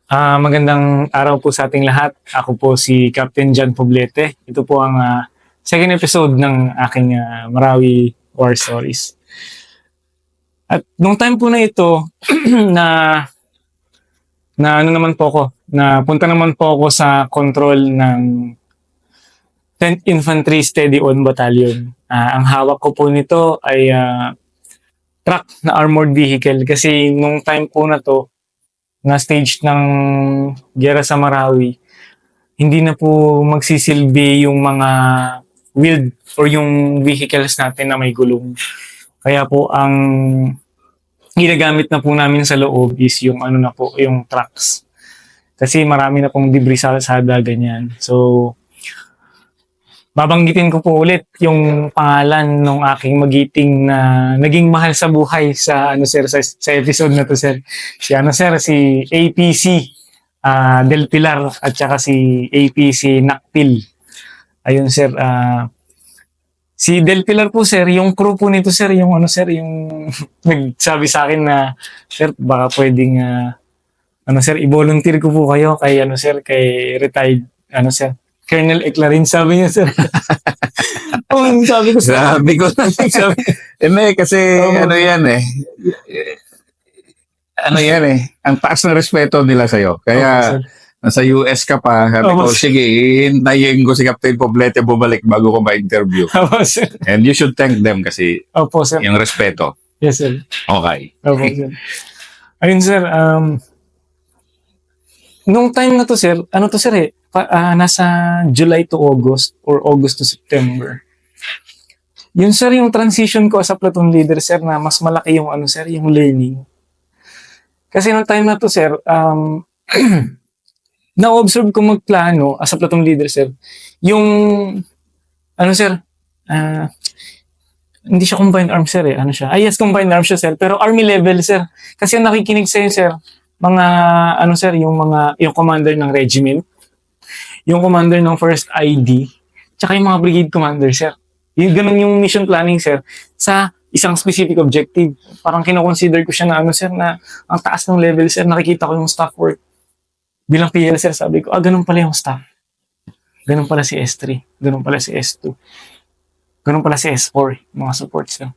Magandang araw po sa ating lahat. Ako po si Captain John Poblete. Ito po ang second episode ng aking Marawi War Stories. At nung time po na ito, na ano naman po ako, na punta naman po ako sa control ng 10th Infantry Steady On Battalion. Ang hawak ko po nito ay truck na armored vehicle kasi nung time po na to, na stage ng giyera sa Marawi, hindi na po magsisilbi yung mga wheeled or yung vehicles natin na may gulong. Kaya po ang ginagamit na po namin sa loob is yung ano na po, yung trucks. Kasi marami na pong debris sa kalsada, ganyan. So, babanggitin ko po ulit yung pangalan ng aking magiting na naging mahal sa buhay sa sa episode na to, sir. Si APC Del Pilar at saka si APC Nakpil. Ayun, sir. Si Del Pilar po, sir, yung crew po nito, sir, yung yung nagsabi sa akin na, sir, baka pwedeng sir, i-volunteer ko po kayo kay kay retired sir, Colonel Eclarin, sabi niya, sir. Sabi ko, sir. Grabe ko. Sabi, Hindi, kasi ano yan eh, ang taas na respeto nila sa'yo. Kaya, sir. nasa US ka pa, sabi ko, sige, hihintayin ko si Captain Poblete bumalik bago ko ma-interview. Opo, sir. And you should thank them kasi Opo, sir. yung respeto. Yes, sir. Okay. Opo, sir. Ayun, sir, nung time na to, sir, nasa July to August or August to September. Yun, sir, yung transition ko as a platoon leader, sir, na mas malaki yung yung learning. Kasi nung time na to, sir, na-observe ko magplano as a platoon leader, sir. Yung, sir, hindi siya combined arms, sir, eh. Yes, combined arms siya, sir. Pero army level, sir. Kasi ang nakikinig sa'yo, sir, mga, sir, yung commander ng regiment, yung commander ng first ID, tsaka yung mga brigade commander, sir. Ganun yung mission planning, sir, sa isang specific objective. Parang kinoconsider ko siya na sir, na ang taas ng level, sir, nakikita ko yung staff work. Bilang PL, sir, sabi ko, ganun pala yung staff. Ganun pala si S3. Ganun pala si S2. Ganun pala si S4, mga support, sir.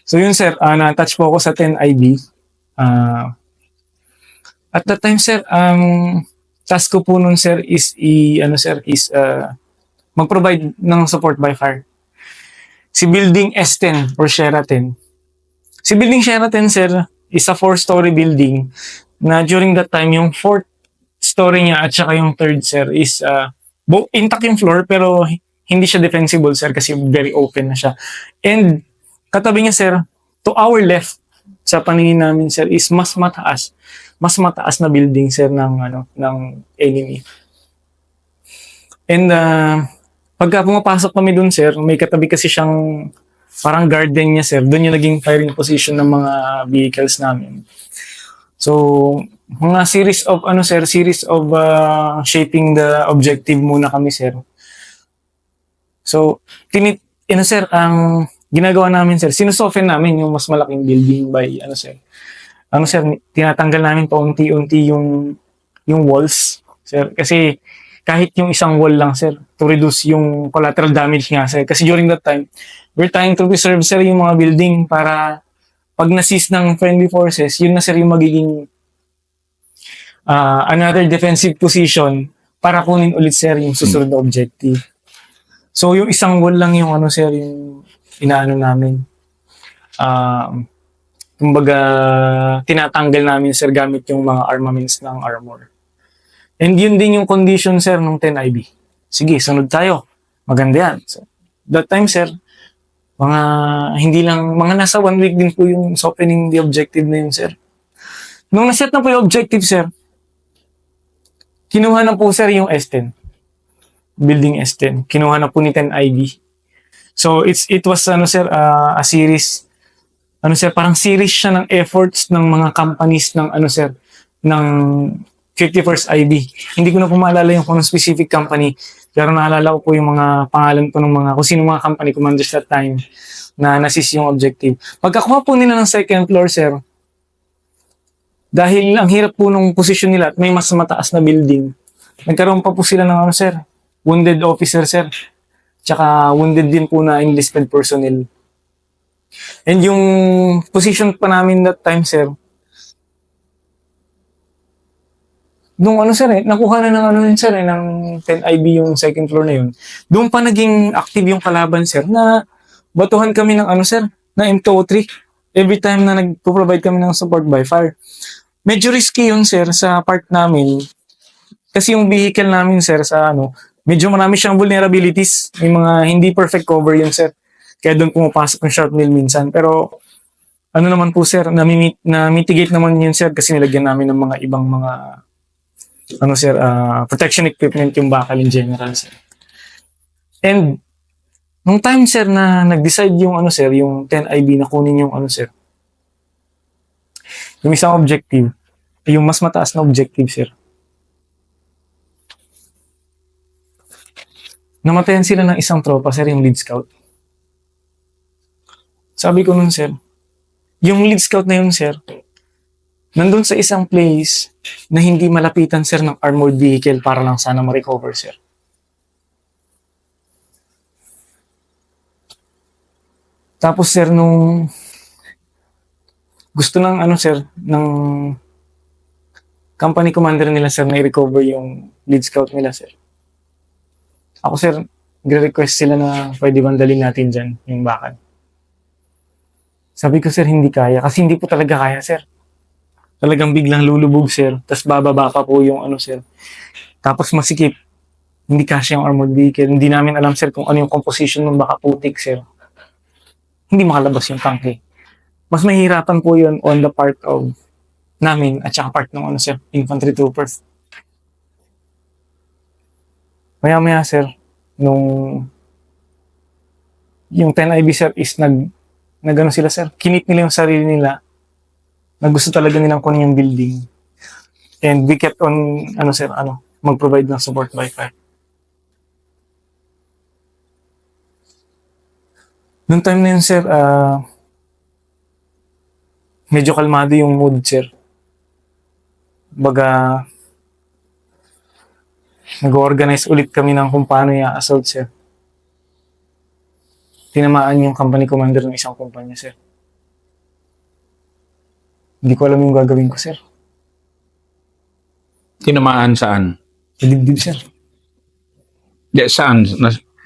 So yun, sir, na-touch po ako sa 10IB. At that time, sir, task ko po nun, sir, is mag-provide ng support by fire. Si Building S10 or Sheraton. Si Building Sheraton, sir, is a 4-story building na during that time, yung 4th story niya at saka yung 3rd, sir, is intact yung floor pero hindi siya defensible, sir, kasi very open na siya. And katabi niya, sir, to our left, sa paningin namin, sir, is mas mataas na building, sir, ng enemy. And pagka pumapasok kami dun, sir, may katabi kasi siyang parang garden niya, sir. Doon yung naging firing position ng mga vehicles namin. So, mga series of shaping the objective muna kami, sir. So, sir, ang ginagawa namin, sir, sinusoften namin yung mas malaking building by, sir, tinatanggal namin paunti-unti yung walls, sir. Kasi kahit yung isang wall lang, sir, to reduce yung collateral damage nga, sir. Kasi during that time, we're trying to preserve, sir, yung mga building para pag na-seize ng friendly forces, yun na, sir, yung magiging another defensive position para kunin ulit, sir, yung susunod na objective. So, yung isang wall lang yung sir, yung inaano namin. Kumbaga, tinatanggal namin, sir, gamit yung mga armaments ng armor. And yun din yung condition, sir, ng 10IB. Sige, sunod tayo. Maganda yan. So, that time, sir, mga nasa 1 week din po yung opening the objective na yun, sir. Nung naset na po yung objective, sir, kinuha na po, sir, yung S10. Building S10. Kinuha na po ni 10IB. So, it was, sir, a series, sir, parang series siya ng efforts ng mga companies ng, sir, ng 51st IB. Hindi ko na po maalala yung kung specific company, pero naalala ko po yung mga pangalan po ng kung sino mga company commanders that time na nasis yung objective. Pagkakuha po nila ng second floor, sir, Dahil ang hirap po nung posisyon nila at may mas mataas na building, nagkaroon pa po sila ng ano, sir, wounded officer, sir. Tsaka wounded din po na enlisted personnel. And yung position pa namin that time, sir, nung ano, sir, nakuha na ng ano yun, sir, ng 10IB yung second floor na yun. Doon pa naging active yung kalaban, sir, na batuhan kami ng ano, sir, na M203. Every time na nag-provide kami ng support by fire. Medyo risky yun, sir, sa part namin. Kasi yung vehicle namin, sir, sa ano, medyo marami siyang vulnerabilities. May mga hindi perfect cover yun, sir. Kaya doon pumapasok yung sharp nail minsan. Pero, ano naman po, sir, na-mitigate naman yun, sir, kasi nilagyan namin ng mga ibang mga, ano, sir, protection equipment yung bakal in general, sir. And, nung time, sir, na nag-decide yung, ano, sir, yung 10IB na kunin yung, ano, sir, yung isang objective, yung mas mataas na objective, sir. Namatayan sila ng isang tropa, sir, yung lead scout. Sabi ko nun, sir, yung lead scout na yun, sir, nandun sa isang place na hindi malapitan, sir, ng armored vehicle para lang sana ma-recover, sir. Tapos, sir, nung gusto ng, ano, sir, ng company commander nila, sir, na i-recover yung lead scout nila, sir. Ako, sir, nagre-request sila na pwede bang dalhin natin dyan yung bakal. Sabi ko, sir, hindi kaya. Kasi hindi po talaga kaya, sir. Talagang biglang lulubog, sir. Tapos bababa pa po yung ano, sir. Tapos masikip. Hindi kasya yung armored vehicle. Hindi namin alam, sir, kung ano yung composition ng baka putik, sir. Hindi makalabas yung tanke. Mas mahirapan po yun on the part of namin at saka part ng ano, sir, infantry troopers. Maya-maya, sir, nung yung 10IB, sir, is nagano sila, sir, kinit nila yung sarili nila na gusto talaga nilang kunin yung building. And we kept on, ano, sir, mag-provide ng support by fire. Noong time na yun, sir, medyo kalmado yung mood, sir. Baga, nag-organize ulit kami ng kung paano i-assault, sir. Tinamaan yung company commander ng isang kumpanya, sir. Hindi ko alam yung gagawin ko, sir. Tinamaan saan? Sa dibdib, sir. Saan?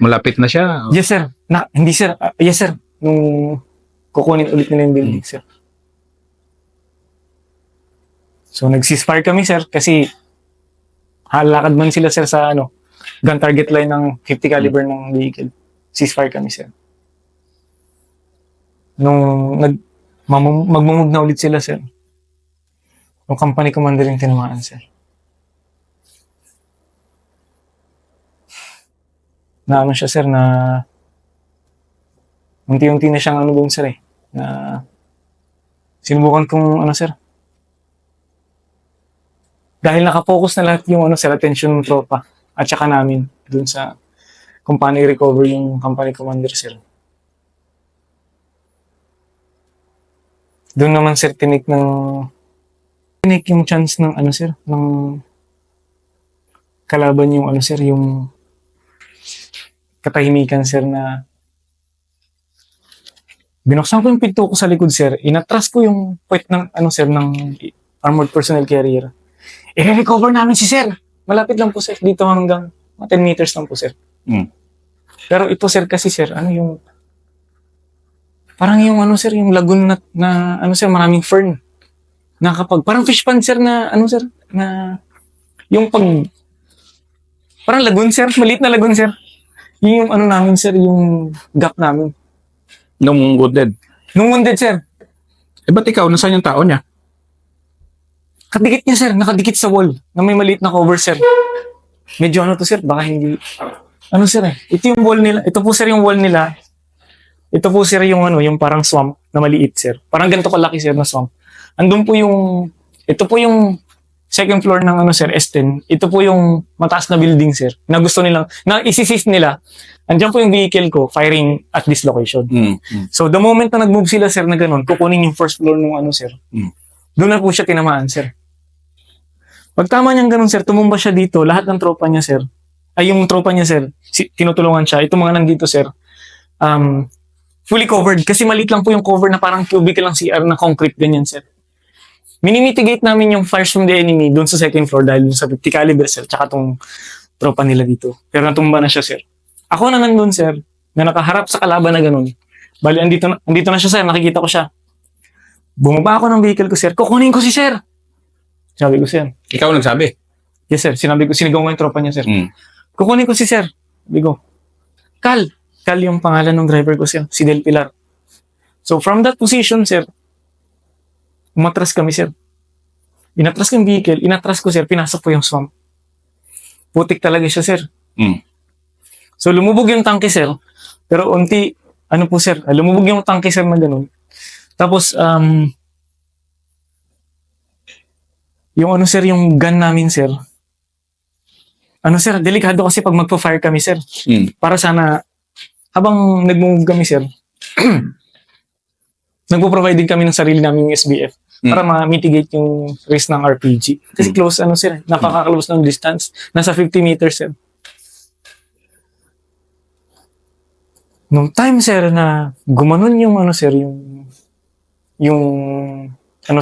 Malapit na siya? Yes, sir. Hindi, sir. Yes, sir. Nung kukunin ulit nila yung building, sir. So, nag-ceasefire kami, sir, kasi halakad man sila, sir, sa gun target line ng 50 caliber ng vehicle. Ceasefire kami, sir. Nung magmumove na ulit sila, sir, yung company commander yung tinamaan, sir. Na ano siya, sir, na unti-unti na siyang doon, sir, na sinubukan kong sir, dahil nakapokus na lahat yung sir, attention ng tropa at saka namin dun sa kung paano i-recover yung company commander, sir. Doon naman, sir, tinik yung chance ng sir, ng kalaban yung sir, yung katahimikan, sir, na binuksan ko yung pinto ko sa likod, sir, inatras ko yung puwet ng sir, ng armored personnel carrier. I-recover namin si sir. Malapit lang po, sir. Dito hanggang 10 meters lang po, sir. Pero ito, sir, kasi, sir, parang yung sir, yung lagoon na sir, maraming fern. Parang fish pond, sir, na sir, na yung parang lagoon, sir, maliit na lagoon, sir. Yung namin, sir, yung gap namin. Nung wounded? Nung wounded, sir. Ba't ikaw? Nasaan yung tao niya? Kadikit niya, sir. Nakadikit sa wall na may maliit na cover, sir. Medyo to, sir. Baka hindi. Sir, ito yung wall nila. Ito po, sir, yung wall nila. Ito po, sir, yung yung parang swamp na maliit, sir. Parang ganito kalaki, sir, na swamp. Andun po ito po yung second floor ng sir, S10. Ito po yung mataas na building, sir. Na gusto nilang, na isi-seize nila. Andiyan po yung vehicle ko, firing at this location. So, the moment na nag-move sila, sir, na ganun, kukunin yung first floor ng sir. Doon na po siya tinamaan, sir. Pagtama niyang ganun, sir, tumumba siya dito. Lahat ng tropa niya, sir. Ay, yung tropa niya, sir, tinutulungan siya. Ito mga nandito, sir. Fully covered. Kasi maliit lang po yung cover na parang cubicle lang CR na concrete, ganyan, sir. Minimitigate namin yung fires from the enemy doon sa second floor dahil sa 50 caliber, sir, tsaka tong tropa nila dito. Pero natumba na siya, sir. Ako na nandun, sir, na nakaharap sa kalaban na ganun. Bali, andito na siya, sir. Nakikita ko siya. Bumaba ako ng vehicle ko, sir. Kukunin ko si sir. Sabi ko, sir. Ikaw nagsabi? Yes, sir. Sinabi ko, sinigaw ko yung tropa niya, sir. Mm. Kukunin ko si sir. Sabi ko, Cal. Cal yung pangalan ng driver ko, sir. Si Del Pilar. So, from that position, sir, umatras kami, sir. Inatras ko yung vehicle. Inatras ko, sir. Pinasok po yung swamp. Putik talaga siya, sir. Mm. So, lumubog yung tangke, sir. Pero po, sir, lumubog yung tangke, sir, na ganun. Tapos, yung sir, yung gun namin, sir. Sir, delikado kasi pag magpo-fire kami, sir. Mm. Para sana, habang nag-move kami, sir, nagpo-provide din kami ng sarili naming SBF para ma-mitigate yung risk ng RPG. Kasi close, sir, napaka-close ng distance. Nasa 50 meters, sir. Nung time, sir, na gumanon yung, sir,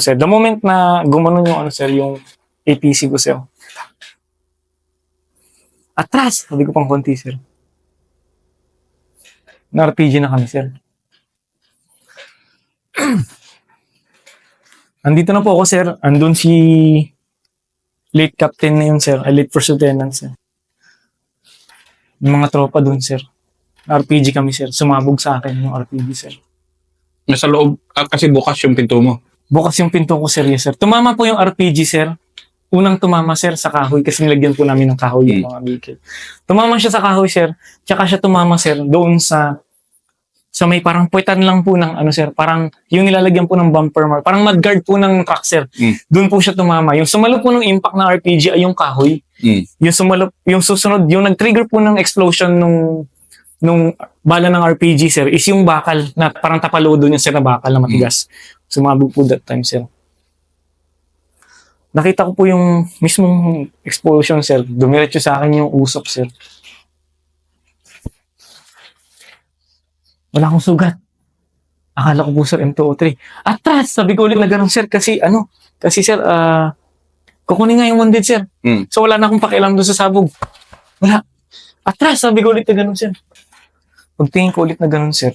sir, the moment na gumanon yung, sir, yung APC ko, sir. Atras! Sabi ko pang konti, sir. Na-RPG na kami, sir. Andito na po ako, sir. Andun si late captain na yun, sir. Late first lieutenant, sir. Yung mga tropa dun, sir. RPG kami, sir. Sumabog sa akin yung RPG, sir. Nasa loob, kasi bukas yung pinto mo. Bukas yung pinto ko, sir. Yes, sir. Tumama po yung RPG, sir. Unang tumama, sir, sa kahoy kasi nilagyan po namin ng kahoy yung mga vehicle. Tumama siya sa kahoy, sir. Tsaka siya tumama, sir, doon sa may parang puwetan lang po ng sir, parang yung nilalagyan po ng bumper mark, parang mudguard po ng truck, sir. Doon po siya tumama. Yung sumalo po ng impact ng RPG ay yung kahoy. Yung susunod, yung nag-trigger po ng explosion nung bala ng RPG, sir, is yung bakal na parang tapalodo niya, sir, na bakal na matigas. Sumabog po that time, sir. Nakita ko po yung mismong explosion, sir. Dumiretso sa akin yung usap, sir. Wala akong sugat. Akala ko po, sir, M203. Atras! Sabi ko ulit na ganun, sir. Kasi, sir, kukunin nga yung wounded, sir. So, wala na akong pakialam doon sa sabog. Wala. Atras! Sabi ko ulit na ganun, sir. Pagtingin ko ulit na ganun, sir.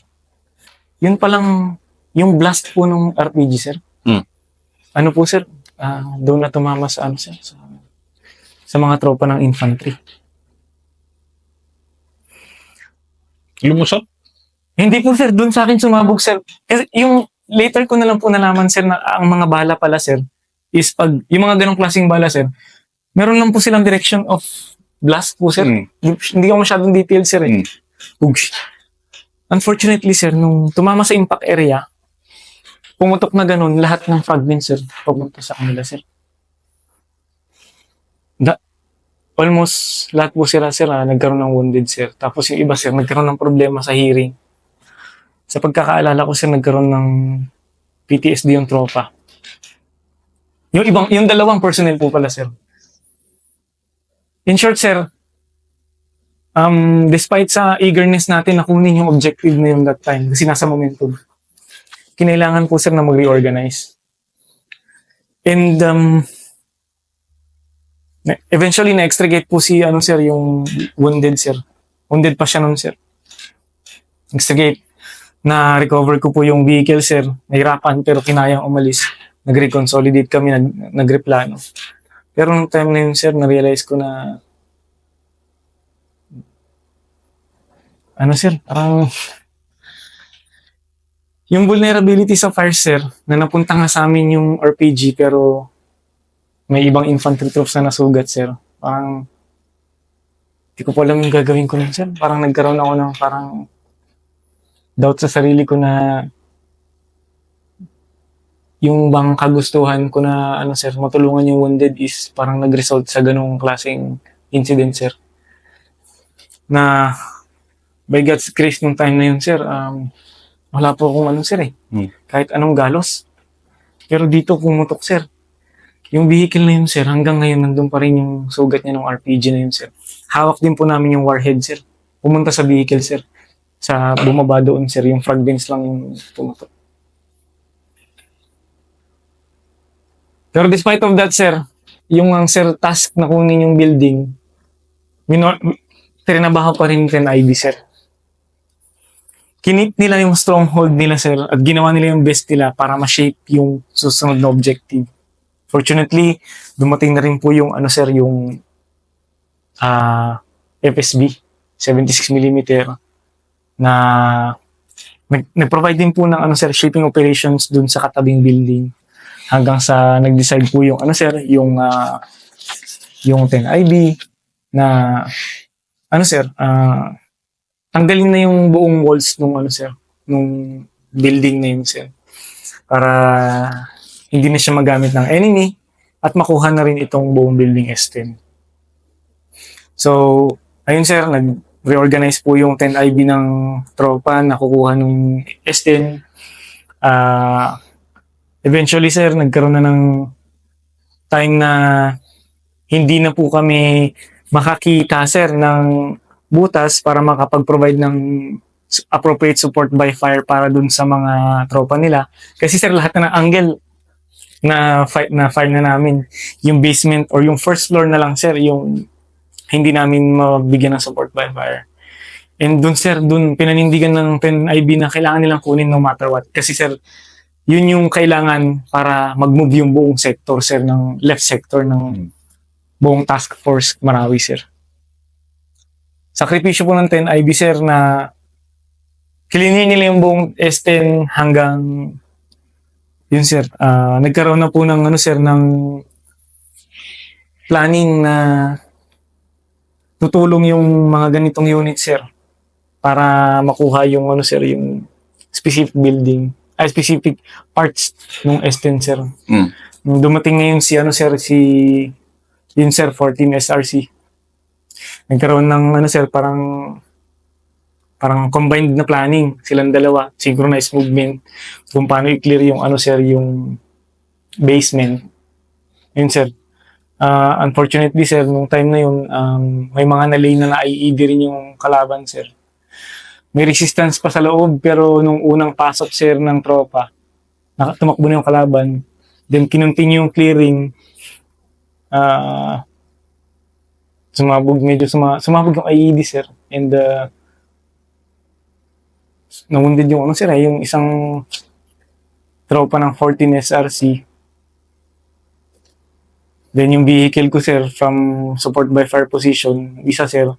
Yun palang, yung blast po ng RPG, sir. Po, sir? Doon na tumama sa sir, sa mga tropa ng infantry. Lumusot? Hindi po, sir, doon sa akin sumabog, sir. Kasi yung later ko na lang po nalaman, sir, na ang mga bala pala, sir, is pag yung mga ganong klaseng bala, sir, meron lang po silang direction of blast po, sir. Hindi ko masyadong detail, sir. Unfortunately, sir, nung tumama sa impact area, pumutok na ganun, lahat ng fragments, sir, papunta sa kanila, sir. Almost lahat po sila, sir, nagkaroon ng wounded, sir. Tapos yung iba, sir, nagkaroon ng problema sa hearing. Sa pagkakaalala ko, sir, nagkaroon ng PTSD yung tropa. Yung dalawang personnel po pala, sir. In short, sir, despite sa eagerness natin na kunin yung objective na yun that time, kasi nasa momentum, kinailangan po, sir, na mag-reorganize. And eventually na-extricate po si sir, yung wounded, sir. Wounded pa siya nun, sir. Extricate. Na-recover ko po yung vehicle, sir. Nahirapan pero kinayang umalis. Nag-reconsolidate kami, nagreplano. Pero nung time na yun, sir, na-realize ko na sir, parang yung vulnerability sa fire, sir, na napunta nga sa amin yung RPG pero may ibang infantry troops na nasugat, sir. Parang hindi ko po alam yung gagawin ko nun, sir. Parang nagkaroon ako ng parang doubt sa sarili ko na yung bang kagustuhan ko na sir, matulungan yung wounded is parang nag-result sa ganung klaseng incident, sir. Na by God's grace nung time na yun, sir, wala po akong sir eh. Kahit anong galos. Pero dito pumutok, sir. Yung vehicle na yun, sir, hanggang ngayon nandun pa rin yung sugat niya ng RPG na yun, sir. Hawak din po namin yung warhead, sir. Pumunta sa vehicle, sir. Sa bumaba doon, sir. Yung fragments lang yung pumutok. Pero despite of that, sir, yung ang sir task na kunin yung building, trinabaho pa rin 10 IB, sir. Kinip nila yung stronghold nila, sir, at ginawa nila yung best nila para ma-shape yung susunod na objective. Fortunately, dumating na rin po yung ano, sir, yung FSB 76mm na nag-provide din po ng ano, sir, shaping operations dun sa katabing building hanggang sa nag-decide po yung ano, sir, yung 10 IB na ano, sir, tanggalin na yung buong walls nung ano, sir, nung building na yun, sir, para hindi na siya magamit ng enemy at makuha na rin itong buong building S10. So, ayun, sir, nag-reorganize po yung 10 IB ng tropa na kukuha nung S10. Eventually, sir, nagkaroon na ng time na hindi na po kami makakita, sir, ng butas para makapag-provide ng appropriate support by fire para dun sa mga tropa nila. Kasi, sir, lahat na ng angle na fire na namin. Yung basement or yung first floor na lang, sir, yung hindi namin mabigyan ng support by fire. And dun, sir, dun pinanindigan ng 10 IB na kailangan nilang kunin no matter what. Kasi, sir, yun yung kailangan para mag-move yung buong sector, sir, ng left sector ng buong task force Marawi, sir. Sakripisyo po ng 10 IB, sir, na kilinir nila yung buong S10 hanggang yun, sir. Nagkaroon na po ng ano, sir, ng planning na tutulong yung mga ganitong unit, sir, para makuha yung ano, sir, yung specific building, specific parts ng S10, sir. Nung dumating ngayon si ano, sir, yun, sir, 14 SRC. Nagkaroon ng ano, sir, parang combined na planning silang dalawa, synchronized movement kung paano i-clear yung ano, sir, yung basement. Yun, sir. Unfortunately, sir, nung time na yun, may mga nalay na IED rin yung kalaban, sir. May resistance pa sa loob, pero nung unang pasok, sir, ng tropa, tumakbo na yung kalaban. Then, kinontinue yung clearing. Sumabog yung IED, sir. And, nawundid yung ano, sir, yung isang tropa ng 14 SRC. Then yung vehicle ko, sir, from support by fire position, isa, sir,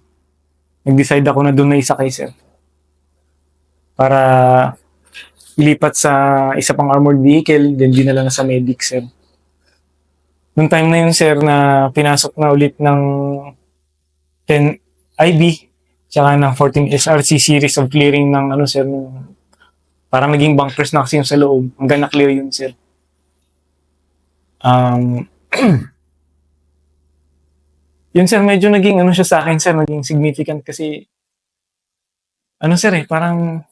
nag-decide ako na doon na isa kay, sir, para ilipat sa isa pang armored vehicle, then dinala na sa medic, sir. Noong time na yun, sir, na pinasok na ulit ng 10 IB tsaka ng 14 SRC series of clearing ng ano, sir, para maging bunkers na kasi yung sa loob. Hanggang na-clear yun, sir. Yun, sir, medyo naging ano siya sa akin, sir, naging significant kasi ano, sir, parang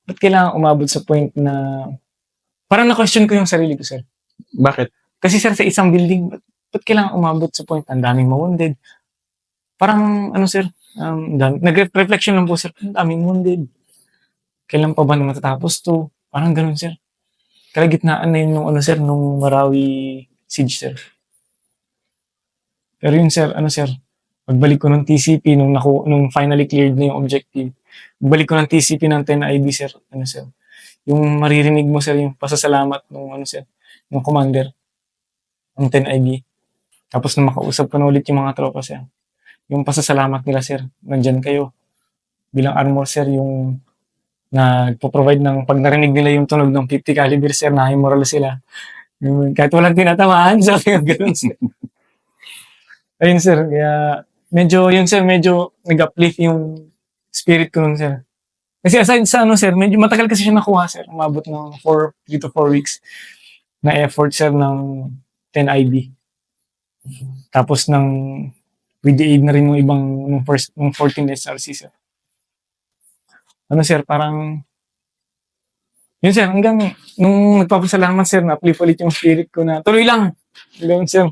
ba't kailangan umabot sa point na parang na-question ko yung sarili ko, sir. Bakit? Kasi, sir, sa isang building, ba't kailangan umabot sa point ang daming ma-wounded? Parang ano, sir, nag-reflection lang po, sir, ang daming wounded. Kailan pa ba na matatapos to? Parang ganun, sir. Kalagitnaan na yun nung ano, sir, nung Marawi siege, sir. Pero yun, sir, ano, sir, pagbalik ko ng TCP nung finally cleared na yung objective, pagbalik ko ng TCP ng 10 IB, sir, ano, sir, yung maririnig mo, sir, yung pasasalamat ng ano, sir, ng commander ng 10 IB. Tapos nung makausap ko na ulit yung mga tropa, sir, yung pasasalamat nila, sir, nandyan kayo bilang armor, sir, yung nagpo-provide ng pag narinig nila yung tunog ng 50 caliber, sir, nahimoral sila. Kahit walang tinatamaan, sabi nga ganun, sir. Ayun, sir, kaya medyo, yun, sir, medyo nag-uplift yung spirit ko nun, sir. Kasi aside sa ano, sir, medyo matagal kasi siya nakuha, sir. Umabot ng 3 to 4 weeks na effort, sir, ng 10 IB. Tapos with the aid na rin ng ibang, ng 14 SRC, sir. Ano, sir, parang Yun, sir, hanggang nung nagpapasalamat, sir, na-uplift ulit yung spirit ko na tuloy lang. Hanggang, sir,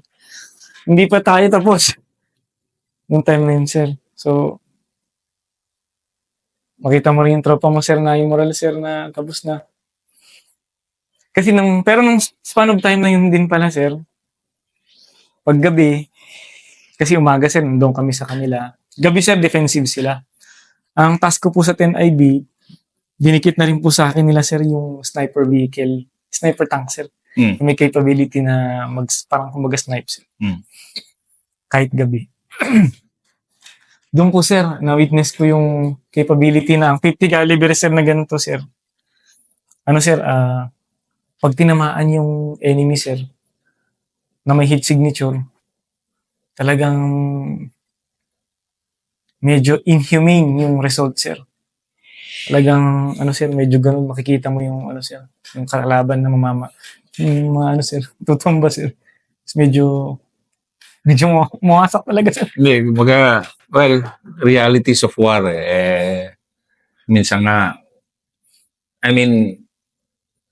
hindi pa tayo tapos. Nung time na yun, sir. So, makita mo rin yung tropa mo, sir, na yung moral, sir, na tapos na. Kasi pero nung span of time na yun din pala, sir, paggabi, kasi umaga, sir, nandun kami sa kanila. Gabi, sir, defensive sila. Ang task ko po sa 10IB, dinikit na rin po sa akin nila, sir, yung sniper vehicle, sniper tank, sir. May capability na parang kumbaga snipe, sir. Kahit gabi. Doon po, sir, na-witness ko yung capability na ang 50 caliber, sir, na ganito, sir. Ano, sir, pag tinamaan yung enemy, sir, na may hit signature, talagang medyo inhumane yung result, sir. Talagang, ano, sir, medyo ganun makikita mo yung, ano, sir, yung kalaban na yung mga, ano, sir, tutumba, sir. Medyo muwasak talaga, sir. Hindi, well, realities of war, minsan nga, I mean,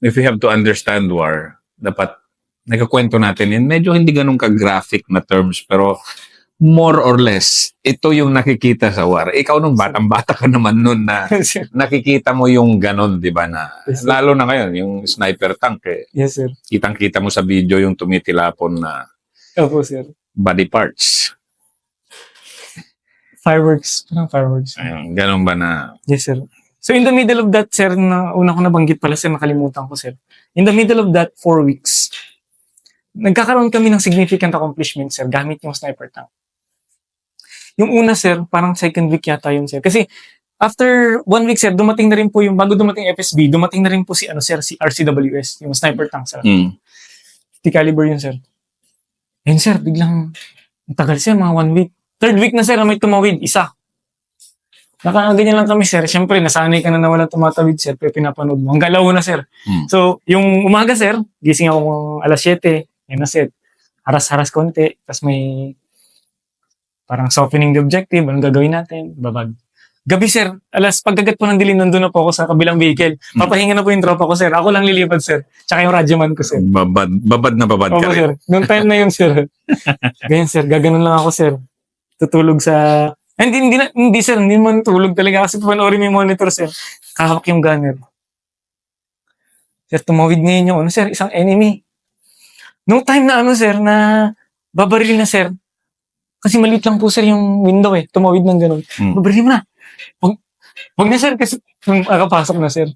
if we have to understand war, dapat nagkakwento natin yun. Medyo hindi ganun ka-graphic na terms, pero more or less, ito yung nakikita sa war. Ikaw nung batang-bata ka naman nun na nakikita mo yung ganun, di ba, na Yes, sir. lalo na ngayon, yung sniper tank, Yes, sir. kitang-kita mo sa video yung tumitilapon na Opo, sir. body parts. Fireworks. Parang fireworks. Ayun, ganun ba na? Yes, sir. So, in the middle of that, sir, na una ko nabanggit pala, sir, nakalimutan ko, sir. In the middle of that 4 weeks, nagkakaroon kami ng significant accomplishment, sir, gamit yung sniper tank. Yung una, sir, parang second week yata yun, sir. Kasi, after 1 week, sir, dumating na rin po yung, bago dumating FSB, dumating na rin po si, ano, sir, si RCWS, yung sniper tank, sir. 50 caliber yun, sir. Ayun, sir, biglang, ang tagal, sir, mga 1 week. Third week na, sir, na may tumawid, isa. Nakaganyan lang kami, sir. Siyempre, nasanay ka na walang tumatawid, sir, pero pinapanood mo. Ang galaw na, sir. So, yung umaga, sir, gising ako mga alas 7, yun na, sir. Haras-haras konti, tapos may parang softening the objective, anong gagawin natin, babag. Gabi, sir, pagkagat po ng dilim, nandun na po ako sa kabilang vehicle. Papahinga na po yung tropa ko, sir. Ako lang lilipad, sir. Tsaka yung radyoman ko, sir. Babad na babad Opo, ka rin. sir. Noong time na yun, sir. Ganyan, sir. Gaganon lang ako, sir. Tutulog sa... Hindi, sir. Hindi man tulog talaga kasi panoorin mo yung monitor, sir. Kahawak yung gunner. Sir, tumawid ngayon yung, ano, sir, isang enemy. Noong time na, ano, sir, na babaril na, sir. Kasi maliit lang po, sir, yung window, tumawid ng ganun. Babaril mo na. Huwag na, sir, kasi nakapasok na, sir.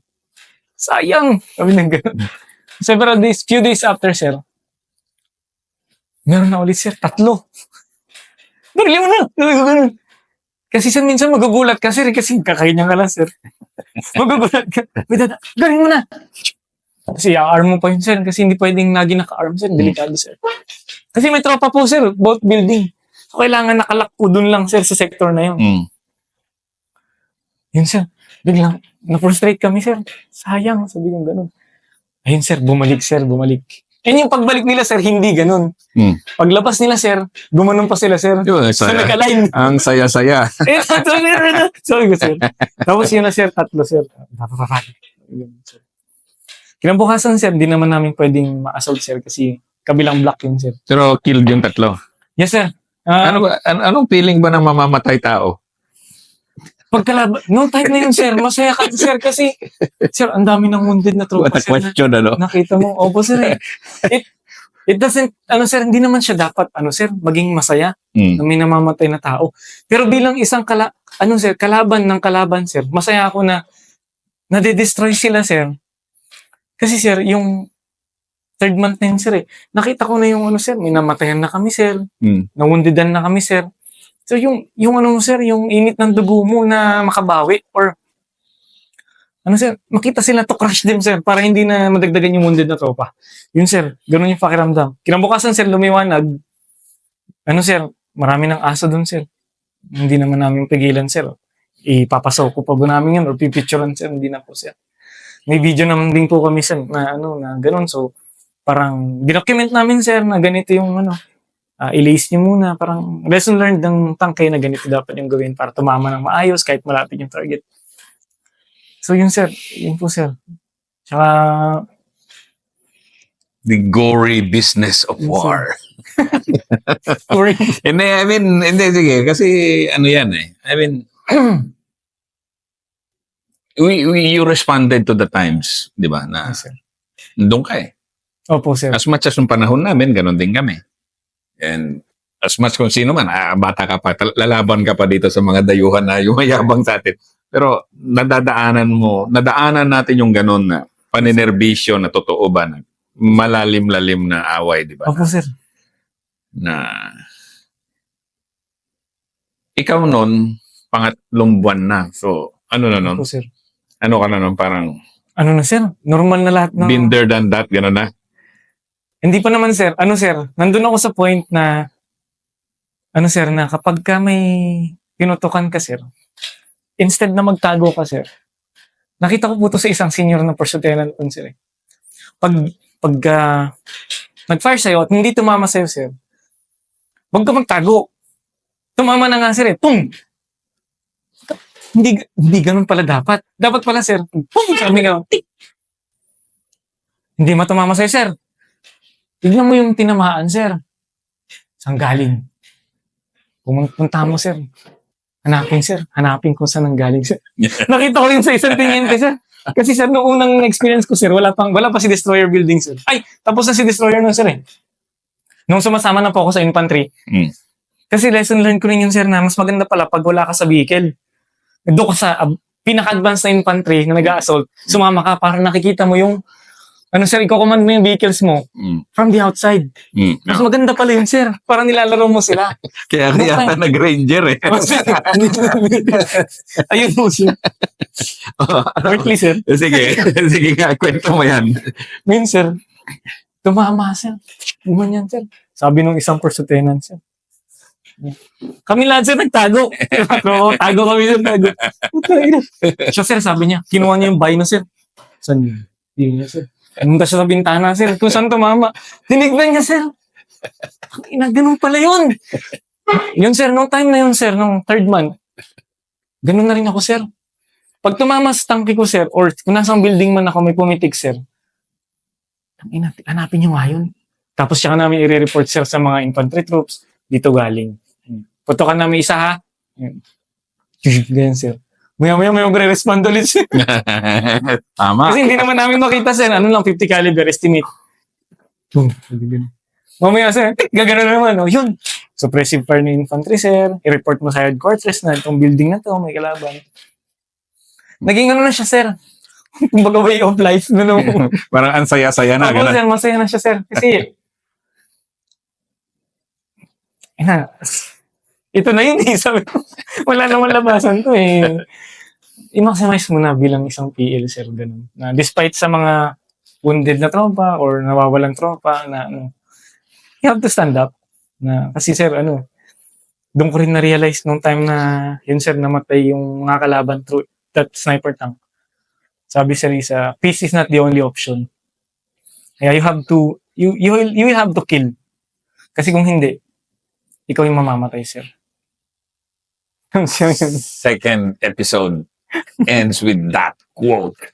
Sayang. Sabi ng ganun. Few days after, sir, meron na ulit, sir, 3. Barili mo na. Ganun. Kasi, sir, minsan magugulat ka, sir, kasi kakahinyan ka lang, sir. Magugulat ka. Galing mo na. Kasi i-arm mo pa yun, sir, kasi hindi pwedeng lagi naka-arm, sir. Delikado, sir. Kasi may tropa po, sir, both building. So, kailangan nakalak po dun lang, sir, sa sector na yun. Yun, sir. Biglang, na-frustrate kami, sir. Sayang, sabi kong ganun. Ayun, sir, bumalik, sir, bumalik. And yung pagbalik nila, sir, hindi ganun. Paglabas nila, sir, gumanon pa sila, sir. So, nag-align. Ang saya-saya. Sorry ko, sir. Tapos yun na, sir, 3, sir. Kinabukasan, sir, di naman namin pwedeng ma-assault, sir, kasi kabilang block yun, sir. Pero killed yung 3. Yes, sir. Anong feeling ba ng mamamatay tao? Pagkalaban, no time na yun, sir. Masaya ka, sir, kasi, sir, ang dami ng wounded na tropa, What a sir. question, ano? Nakita mo, opo, sir, It doesn't, sir, hindi naman siya dapat, sir, maging masaya na may namamatay na tao. Pero bilang isang sir, kalaban ng kalaban, sir, masaya ako na nade-destroy sila, sir. Kasi, sir, yung 3rd month na yun, sir, nakita ko na yung, sir, may namatayan na kami, sir. Nawundidan na kami, sir. So, yung sir, yung init ng dugo mo na makabawi or, sir, makita sila to crush them, sir, para hindi na madagdagan yung wounded na tropa. Yun, sir, ganun yung pakiramdam. Kinabukasan, sir, lumiwanag. Sir, marami ng aso dun, sir. Hindi naman namin pigilan, sir. Ipapasok ko pa ba namin yun or pipicturean, sir? Hindi na po, sir. May video naman din po kami, sir, na ganun. So, parang, dinocument namin, sir, na ganito yung, i-lace nyo muna. Parang, lesson learned ng tangkay na ganito dapat yung gawin para tumama ng maayos kahit malapit yung target. So, yun, sir. Yun po, sir. Tsaka, The gory business of Yes, war. sorry. Hindi, I mean, hindi, sige. Kasi, ano yan eh. I mean, you responded to the times, di ba? Na, Yes, sir. doon ka eh. Opo, sir. As much as yung panahon namin, ganun din kami. And as much kung sino man, bata ka pa, lalaban ka pa dito sa mga dayuhan na yumayabang sa atin. Pero nadaanan natin yung ganun na paninerbisyo na totoo ba na malalim-lalim na away, di ba? Opo, sir. Na ikaw nun, pangatlong buwan na. So, ano na nun? Opo, sir. Ano ka na nun? Parang Ano na, sir? Normal na lahat na. been there than that, gano'n na? Hindi pa naman, sir. Ano, sir? Nandun ako sa point na, ano, sir, na kapag ka may pinutukan ka, sir, instead na magtago ka, sir, nakita ko po to sa isang senior na first lieutenant po, sir. Pag nag-fire sa'yo at hindi tumama sa'yo, sir, huwag ka magtago. Tumama na nga, sir, eh. Pum! Hindi ganun pala dapat. Dapat pala, sir, pum! Sabi nga, tik! Hindi matumama sa'yo, sir. Tignan mo yung tinamaan, sir. Saan galing? Pumunta mo, sir. Hanapin, sir. Hanapin kung saan ang galing, sir. Nakita ko yun sa isang tiniente, sir. Kasi, sir, noong unang experience ko, sir, wala pa si Destroyer building, sir. Ay, tapos na si Destroyer nun, sir, eh. Nung sumasama na po ako sa infantry. Kasi lesson learned ko rin yun, sir, na mas maganda pala pag wala ka sa vehicle. Doon ka sa pinaka-advanced na infantry na nag-assault, sumama ka para nakikita mo yung ano, sir, iko-command mo yung vehicles mo from the outside. Mas maganda pala yun, sir. Para nilalaro mo sila. Kaya yata nag-ranger eh. Ayun po, sir. Shortly, sir. Sige nga, kwento mo yan. Ngayon, sir, tumama, sir. Gumanyan, sir. Sabi nung isang first lieutenant, sir. Kami lahat, sir, nagtago. Tago kami, sir, tago. Siya, sir, sabi niya, kinuha niya yung bino, sir. Saan yun? Hindi niya, sir. Pumunta siya sa bintana, sir. Kung saan tumama. Tinignan niya, sir. Ganun pala yun. Yun, sir, nung time na yun, sir, nung third month, ganun na rin ako, sir. Pag tumama sa tangke ko, sir, or kung nasa building man ako may pumitik, sir, hanapin niyo nga yun. Tapos siya namin i-report, sir, sa mga infantry troops. Dito galing. Putokan namin isa, ha? Ganyan, sir. Maya-maya may magre-respond ulit, sir. Tama. Kasi hindi naman namin makita, sir. Ano lang, 50 caliber estimate. Mamaya, sir, gagano naman. Oh, yun. Suppressive fire ng infantry, sir. I-report mo sa headquarters na itong building na to, may kalaban. Naging ano na siya, sir. Kumbaga way of life. Parang ang saya-saya na. Ako, sir, masaya na siya, sir. Kasi, ito na yun, eh. Sabi ko, wala naman labasan to, eh. I-maximize mo na bilang isang PL, sir, ganun. Na despite sa mga wounded na tropa or nawawalang tropa na you have to stand up. Na, kasi, sir, doon ko rin na-realize nung time na yun, sir, namatay yung mga kalaban through that sniper tank. Sabi, sir, peace is not the only option. Kaya you will have to kill. Kasi kung hindi, ikaw yung mamamatay, sir. Second episode ends with that quote.